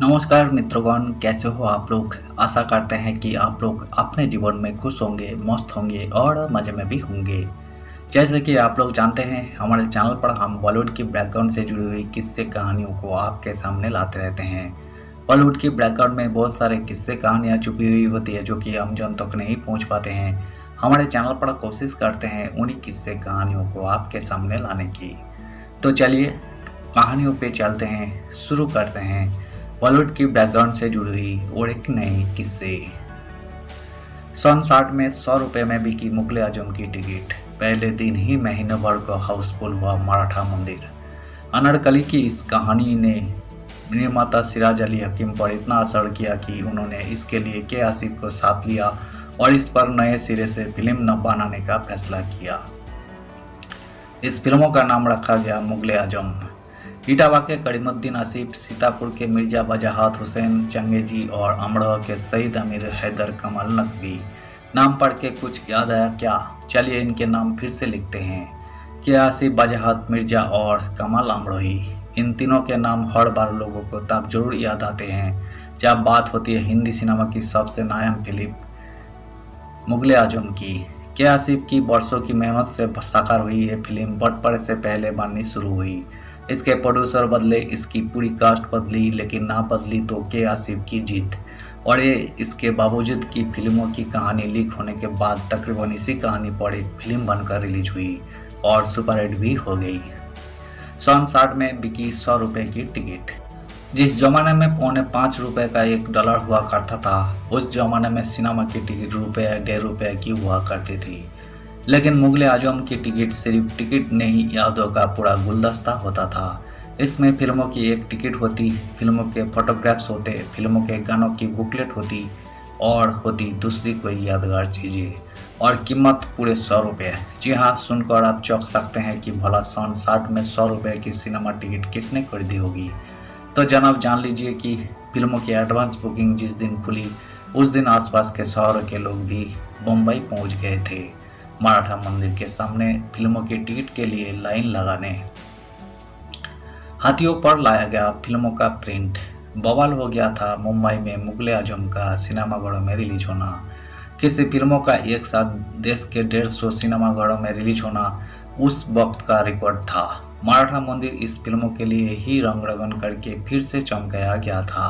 नमस्कार मित्रगण, कैसे हो आप लोग। आशा करते हैं कि आप लोग अपने जीवन में खुश होंगे, मस्त होंगे और मज़े में भी होंगे। जैसे कि आप लोग जानते हैं, हमारे चैनल पर हम बॉलीवुड की बैकग्राउंड से जुड़ी हुई किस्से कहानियों को आपके सामने लाते रहते हैं। बॉलीवुड की बैकग्राउंड में बहुत सारे किस्से कहानियाँ छुपी हुई होती है जो कि हम जन तक नहीं पहुँच पाते हैं। हमारे चैनल पर कोशिश करते हैं उन्हीं किस्से कहानियों को आपके सामने लाने की। तो चलिए कहानियों पे चलते हैं, शुरू करते हैं बॉलीवुड की बैकग्राउंड से जुड़ी हुई और एक नए किस्से। सन 60 में 100 रुपये में बिकी मुगले आजम की टिकट। पहले दिन ही महीने भर को हाउसफुल हुआ मराठा मंदिर। अनारकली की इस कहानी ने निर्माता सिराज अली हकीम पर इतना असर किया कि उन्होंने इसके लिए के आसिफ को साथ लिया और इस पर नए सिरे से फिल्म न बनाने का फैसला किया। इस फिल्मों का नाम रखा गया मुगले आजम। इटावा के करीमुद्दीन आसिफ, सीतापुर के मिर्जा वजाहत हुसैन चंगेजी और अमरोहा के शहीद अमीर हैदर कमाल नकवी। नाम पढ़ के कुछ याद आया क्या? चलिए इनके नाम फिर से लिखते हैं कि आसिफ, वजाहत, मिर्जा और कमाल अमरोही। इन तीनों के नाम हर बार लोगों को तब जरूर याद आते हैं जब बात होती है हिंदी सिनेमा की सबसे नायाब फिल्म मुगले आजम की। के आसिफ की वर्षों की मेहनत से साकार हुई ये फिल्म बटपड़े से पहले बननी शुरू हुई। इसके प्रोड्यूसर बदले, इसकी पूरी कास्ट बदली, लेकिन ना बदली तो के आसिफ की जीत। और ये इसके बावजूद कि फिल्मों की कहानी लीक होने के बाद तकरीबन इसी कहानी पर एक फिल्म बनकर रिलीज हुई और सुपरहिट भी हो गई। सन 60 में बिकी 100 रुपये की टिकट। जिस जमाने में ₹5.25 का $1 हुआ करता था, उस जमाने में सिनेमा की टिकट रुपये, ₹1.5 की हुआ करती थी। लेकिन मुगले आजम की टिकट सिर्फ टिकट नहीं, यादों का पूरा गुलदस्ता होता था। इसमें फिल्मों की एक टिकट होती, फिल्मों के फोटोग्राफ्स होते, फिल्मों के गानों की बुकलेट होती और होती दूसरी कोई यादगार चीज़ें। और कीमत पूरे 100 रुपये। जी हाँ, सुनकर आप चौंक सकते हैं कि भला सन 60 में 100 रुपये की सिनेमा टिकट किसने खरीदी होगी। तो जनाब जान लीजिए कि फिल्मों की एडवांस बुकिंग जिस दिन खुली, उस दिन आसपास के शहरों के लोग भी मुंबई पहुंच गए थे मराठा मंदिर के सामने फिल्मों की टिकट के लिए लाइन लगाने। हाथियों पर लाया गया फिल्मों का प्रिंट। बवाल हो गया था मुंबई में मुगले आजम का सिनेमाघरों में रिलीज होना। किसी फिल्मों का एक साथ देश के 150 सिनेमाघरों में रिलीज होना उस वक्त का रिकॉर्ड था। मराठा मंदिर इस फिल्मों के लिए ही रंग रगन करके फिर से चमकाया गया था।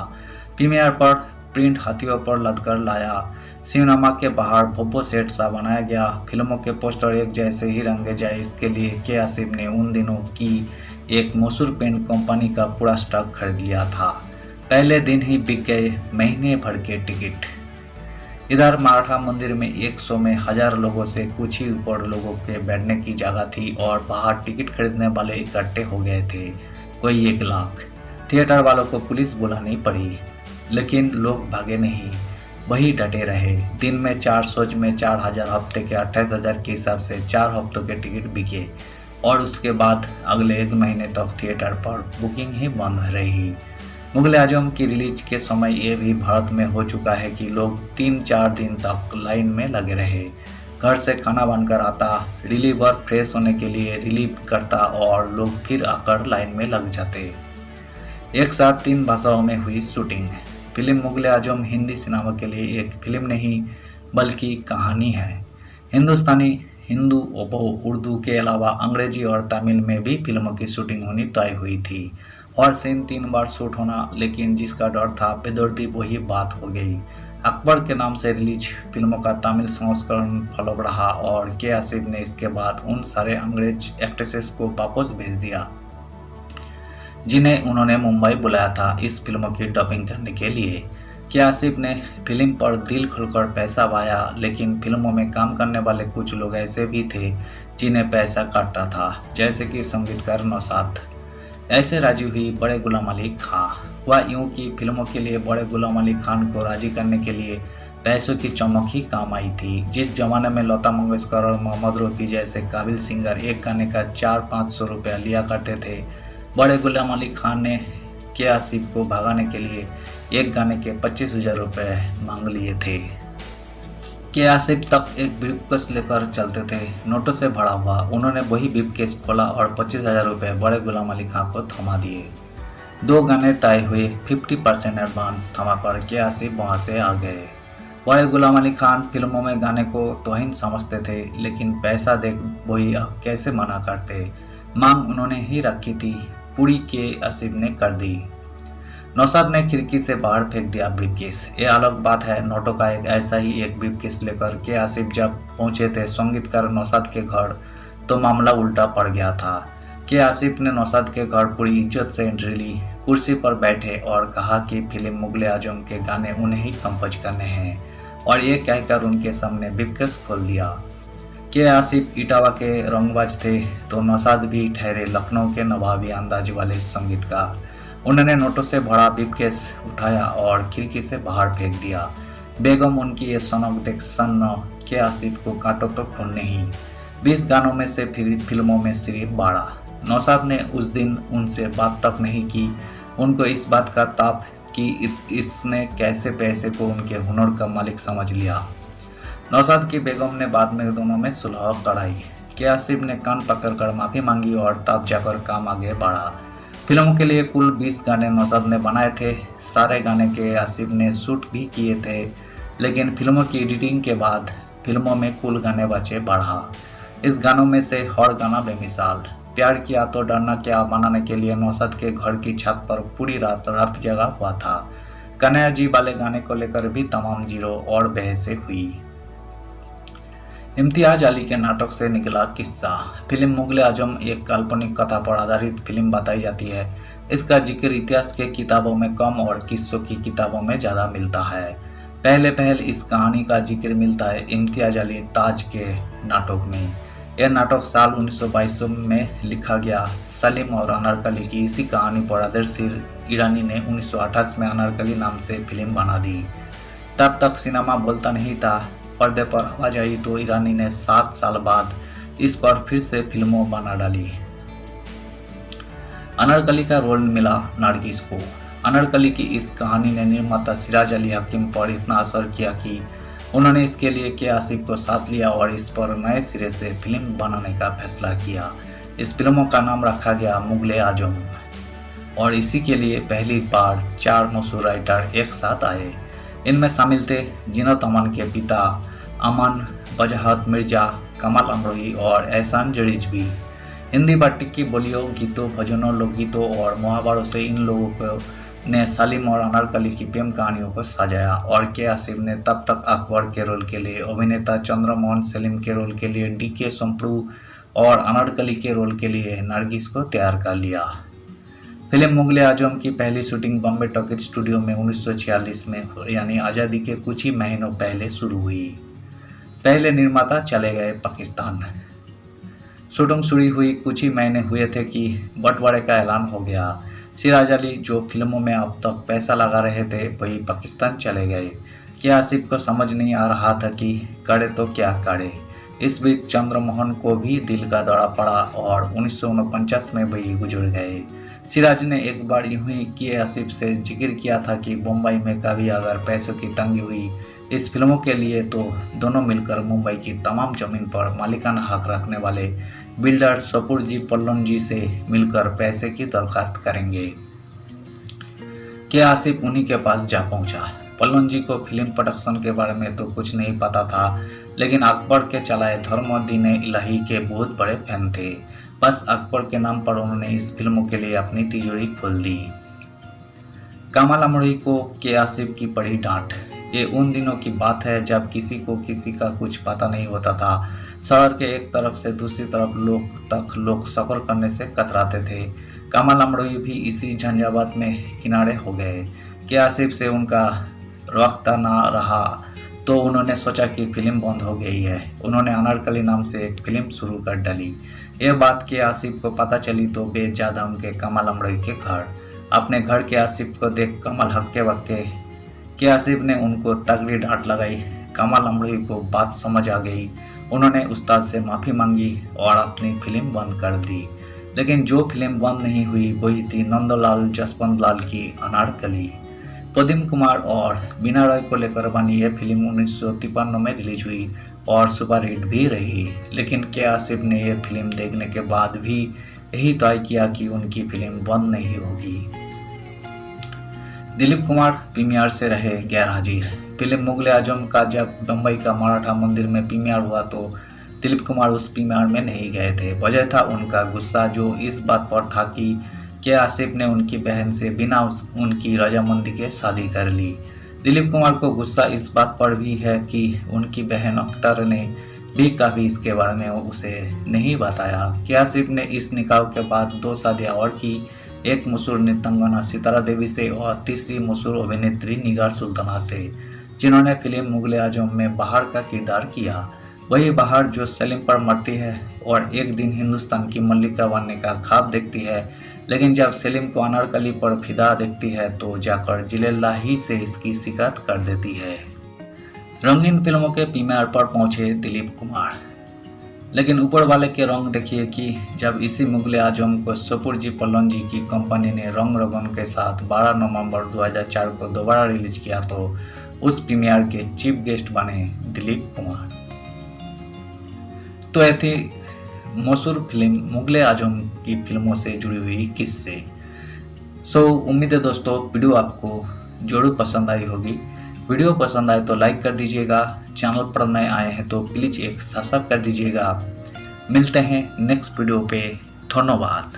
प्रीमियर पर प्रिंट हाथियों पर लदकर लाया। सिनेमा के बाहर भव्य सेट सा बनाया गया। फिल्मों के पोस्टर एक जैसे ही रंगे जाए, इसके लिए के आसिफ ने उन दिनों की एक मशहूर पेंट कंपनी का पूरा स्टॉक खरीद लिया था। पहले दिन ही बिक गए महीने भर के टिकट। इधर मराठा मंदिर में एक शो में 1000 लोगों से कुछ ही ऊपर लोगों के बैठने की जगह थी और बाहर टिकट खरीदने वाले इकट्ठे हो गए थे, कोई 1 लाख। थिएटर वालों को पुलिस बुलानी पड़ी, लेकिन लोग भागे नहीं, वही डटे रहे। दिन में 4 शोज में 4000, हफ्ते के 28,000 के हिसाब से 4 हफ्तों के टिकट बिके और उसके बाद अगले 1 महीने तक थिएटर पर बुकिंग ही बंद रही। मुगले आजम की रिलीज के समय ये भी भारत में हो चुका है कि लोग 3-4 दिन तक लाइन में लगे रहे। घर से खाना बनकर आता, रिलीवर फ्रेश होने के लिए रिलीव करता और लोग फिर आकर लाइन में लग जाते। एक साथ 3 भाषाओं में हुई शूटिंग। फिल्म मुगले आजम हिंदी सिनेमा के लिए एक फिल्म नहीं बल्कि कहानी है। हिंदुस्तानी, हिंदू, उर्दू के अलावा अंग्रेजी और तमिल में भी फिल्मों की शूटिंग होनी तय हुई थी और सीन 3 बार शूट होना, लेकिन जिसका डर था बेदर्दी वही बात हो गई। अकबर के नाम से रिलीज फिल्मों का तमिल संस्करण फ्लॉप रहा और के आसिफ ने इसके बाद उन सारे अंग्रेज एक्ट्रेसेस को वापस भेज दिया जिन्हें उन्होंने मुंबई बुलाया था इस फिल्मों की डबिंग करने के लिए। के आसिफ ने फिल्म पर दिल खुलकर पैसा वाया, लेकिन फिल्मों में काम करने वाले कुछ लोग ऐसे भी थे जिन्हें पैसा काटता था, जैसे कि संगीतकार नौशाद। ऐसे राजी हुई बड़े गुलाम अली खां। हुआ यूं कि फिल्मों के लिए बड़े गुलाम अली खान को राजी करने के लिए पैसों की चमक ही काम आई थी। जिस जमाने में लता मंगेशकर और मोहम्मद रफ़ी जैसे काबिल सिंगर एक गाने का 400-500 रुपया लिया करते थे, बड़े गुलाम अली खान ने के आसिफ को भगाने के लिए एक गाने के 25,000 रुपये मांग लिए थे। के आसिफ तक एक ब्रीफकेस लेकर चलते थे, नोटों से भरा हुआ। उन्होंने वही ब्रीफकेस खोला और 25,000 रुपये बड़े गुलाम अली खां को थमा दिए। दो गाने तय हुए, 50% एडवांस थमाकर के आसिफ वहाँ से आ गए। वही गुलाम अली खान फिल्मों में गाने को तौहीन समझते थे, लेकिन पैसा देख वही अब कैसे मना करते। मांग उन्होंने ही रखी थी, पूरी के आसिफ ने कर दी। नौशाद ने खिड़की से बाहर फेंक दिया ब्रीफकेस। ये अलग बात है, नोटों का एक ऐसा ही एक ब्रीफकेस लेकर के आसिफ जब पहुंचे थे संगीतकार नौशाद के घर, तो मामला उल्टा पड़ गया था। के आसिफ ने नौशाद के घर पूरी इज्जत से एंट्री ली, कुर्सी पर बैठे और कहा कि फिल्म मुगले आजम के गाने उन्हें ही कंपोज करने हैं, और ये कहकर उनके सामने ब्रीफकेस खोल दिया। के आसिफ इटावा के रंगबाज थे, तो नौशाद भी ठहरे लखनऊ के नवाबी अंदाज वाले संगीतकार। उन्होंने नोटों से भरा ब्रीफकेस उठाया और खिड़की से बाहर फेंक दिया। बेगम उनकी ये सनक देख सन्न के आसिफ को कांटों तो खून ही। 20 गानों में से फिल्मों में सिर्फ 12। नौशाद ने उस दिन उनसे बात तक नहीं की। उनको इस बात का ताप कि इसने कैसे पैसे को उनके हुनर का मालिक समझ लिया। नौशाद की बेगम ने बाद में दोनों में सुलह कराई। के आसिफ ने कान पकड़कर माफ़ी मांगी और तब जाकर काम आगे बढ़ा। फिल्मों के लिए कुल 20 गाने नौशाद ने बनाए थे। सारे गाने के आसिफ ने शूट भी किए थे, लेकिन फिल्मों की एडिटिंग के बाद फिल्मों में कुल गाने बचे 12। इस गानों में से हर गाना बेमिसाल। प्यार किया तो डरना क्या बनाने के लिए नौशाद के घर की छत पर पूरी रात जगा हुआ था। कन्हैया जी वाले गाने को लेकर भी तमाम जीरो और बहसें हुई। इम्तियाज अली के नाटक से निकला किस्सा। फिल्म मुगले आजम एक काल्पनिक कथा पर आधारित फिल्म बताई जाती है। इसका जिक्र इतिहास के किताबों में कम और किस्सों की किताबों में ज़्यादा मिलता है। पहले इस कहानी का जिक्र मिलता है इम्तियाज अली ताज के नाटक में। यह नाटक साल 1922 में लिखा गया। सलीम और अनारकली की इसी कहानी पर आदर्शीर ईरानी ने 1928 में अनारकली नाम से फिल्म बना दी। तब तक सिनेमा बोलता नहीं था। पर्दे पर आवाज आई तो ईरानी ने 7 साल बाद इस पर फिर से फिल्मों बना डाली। अनारकली का रोल मिला नरगिस को। अनारकली की इस कहानी ने निर्माता सिराज अली हकीम पर इतना असर किया कि उन्होंने इसके लिए के आसिफ को साथ लिया और इस पर नए सिरे से फिल्म बनाने का फैसला किया। इस फिल्मों का नाम रखा गया मुगले आजम, और इसी के लिए पहली बार 4 मशहूर राइटर एक साथ आए। इनमें शामिल थे जीनत अमन के पिता अमन, वजाहत मिर्जा, कमाल अमरोही और एहसान जरीजवी। हिंदी भट्टी की बोलियों, गीतों, भजनों, लोकगीतों और मुहावरों से इन लोगों को ने सलीम और अनारकली की प्रेम कहानियों को सजाया, और के आसिफ ने तब तक अकबर के रोल के लिए अभिनेता चंद्रमोहन सलीम के रोल के लिए DK सोमप्रू और अनारकली के रोल के लिए नरगिस को तैयार कर लिया। फिल्म मुगले आजम की पहली शूटिंग बॉम्बे टॉकीज स्टूडियो में 1946 में यानी आज़ादी के कुछ ही महीनों पहले शुरू हुई। पहले निर्माता चले गए पाकिस्तान। शूटिंग शुरू हुई कुछ ही महीने हुए थे कि बंटवारे का ऐलान हो गया। सिराज अली जो फिल्मों में अब तक पैसा लगा रहे थे वही पाकिस्तान चले गए। के आसिफ को समझ नहीं आ रहा था कि करे तो क्या करे। इस बीच चंद्रमोहन को भी दिल का दौरा पड़ा और 1949 में वही गुजर गए। सिराज ने एक बार यूं ही के आसिफ से जिक्र किया था कि मुंबई में कभी अगर पैसों की तंगी हुई इस फिल्मों के लिए तो दोनों मिलकर मुंबई की तमाम जमीन पर मालिकाना हक रखने वाले बिल्डर सपूर जी पल्लन जी से मिलकर पैसे की दरखास्त करेंगे। के आसिफ उन्हीं के पास जा पहुंचा। पल्लन जी को फिल्म प्रोडक्शन के बारे में तो कुछ नहीं पता था, लेकिन अकबर के चलाए धर्मदीन इलाही के बहुत बड़े फैन थे। बस अकबर के नाम पर उन्होंने इस फिल्मों के लिए अपनी तिजोरी खोल दी। कमाल अमरोही को के आसिफ की पड़ी डांट। ये उन दिनों की बात है जब किसी को किसी का कुछ पता नहीं होता था। शहर के एक तरफ से दूसरी तरफ लोग सफ़र करने से कतराते थे। कमाल अमरोही भी इसी झंझावात में किनारे हो गए। के आसिफ से उनका रब्ता ना रहा तो उन्होंने सोचा कि फिल्म बंद हो गई है। उन्होंने अनारकली नाम से एक फिल्म शुरू कर डाली। यह बात के आसिफ को पता चली तो बेजादा उनके कमाल अमरोही के घर। अपने घर के आसिफ को देख कमल हक्के बक्के के आसिफ ने उनको तगड़ी डांट लगाई। कमाल अमरोही को बात समझ आ गई। उन्होंने उस्ताद से माफ़ी मांगी और अपनी फिल्म बंद कर दी। लेकिन जो फिल्म बंद नहीं हुई वही थी नंदलाल जसवंत लाल की अनारकली। प्रदीप कुमार और बीना रॉय को लेकर बनी यह फिल्म 1953 में रिलीज हुई और सुपरहिट भी रही। लेकिन के आसिफ ने यह फिल्म देखने के बाद भी यही तय किया कि उनकी फिल्म बंद नहीं होगी। दिलीप कुमार प्रीमियर से रहे गैर हाजिर। फिल्म मुगले आजम का जब बम्बई का मराठा मंदिर में प्रीमियर हुआ तो दिलीप कुमार उस प्रीमियर में नहीं गए थे। वजह था उनका गुस्सा, जो इस बात पर था कि क्या आसिफ ने उनकी बहन से बिना उनकी रजामंदी के शादी कर ली। दिलीप कुमार को गुस्सा इस बात पर भी है कि उनकी बहन अख्तर ने भी कभी इसके बारे में उसे नहीं बताया कि आसिफ ने इस निकाह के बाद 2 शादियां और की, एक मशहूर नृत्यांगना सितारा देवी से और तीसरी मशहूर अभिनेत्री निगार सुल्ताना से, जिन्होंने फिल्म मुगले आजम में बहार का किरदार किया। वही बहार जो सलीम पर मरती है और एक दिन हिंदुस्तान की मल्लिका बनने का ख्वाब देखती है, लेकिन जब सलीम को अनारकली पर फिदा देखती है तो जाकर जिलेल्लाही से इसकी शिकायत कर देती है। रंगीन फिल्मों के प्रीमियर पर पहुंचे दिलीप कुमार, लेकिन ऊपर वाले के रंग देखिए कि जब इसी मुगले आजम को सपूर जी पल्लन जी की कंपनी ने रंग रगन के साथ 12 नवंबर 2004 को दोबारा रिलीज किया तो उस प्रीमियर के चीफ गेस्ट बने दिलीप कुमार। तो ऐसी मशहूर फिल्म मुगले आजम की फिल्मों से जुड़ी हुई किस्से। उम्मीद है दोस्तों वीडियो आपको जरूर पसंद आई होगी। वीडियो पसंद आए तो लाइक कर दीजिएगा, चैनल पर नए आए हैं तो प्लीज़ एक सब्सक्राइब कर दीजिएगा। मिलते हैं नेक्स्ट वीडियो पे, धन्यवाद।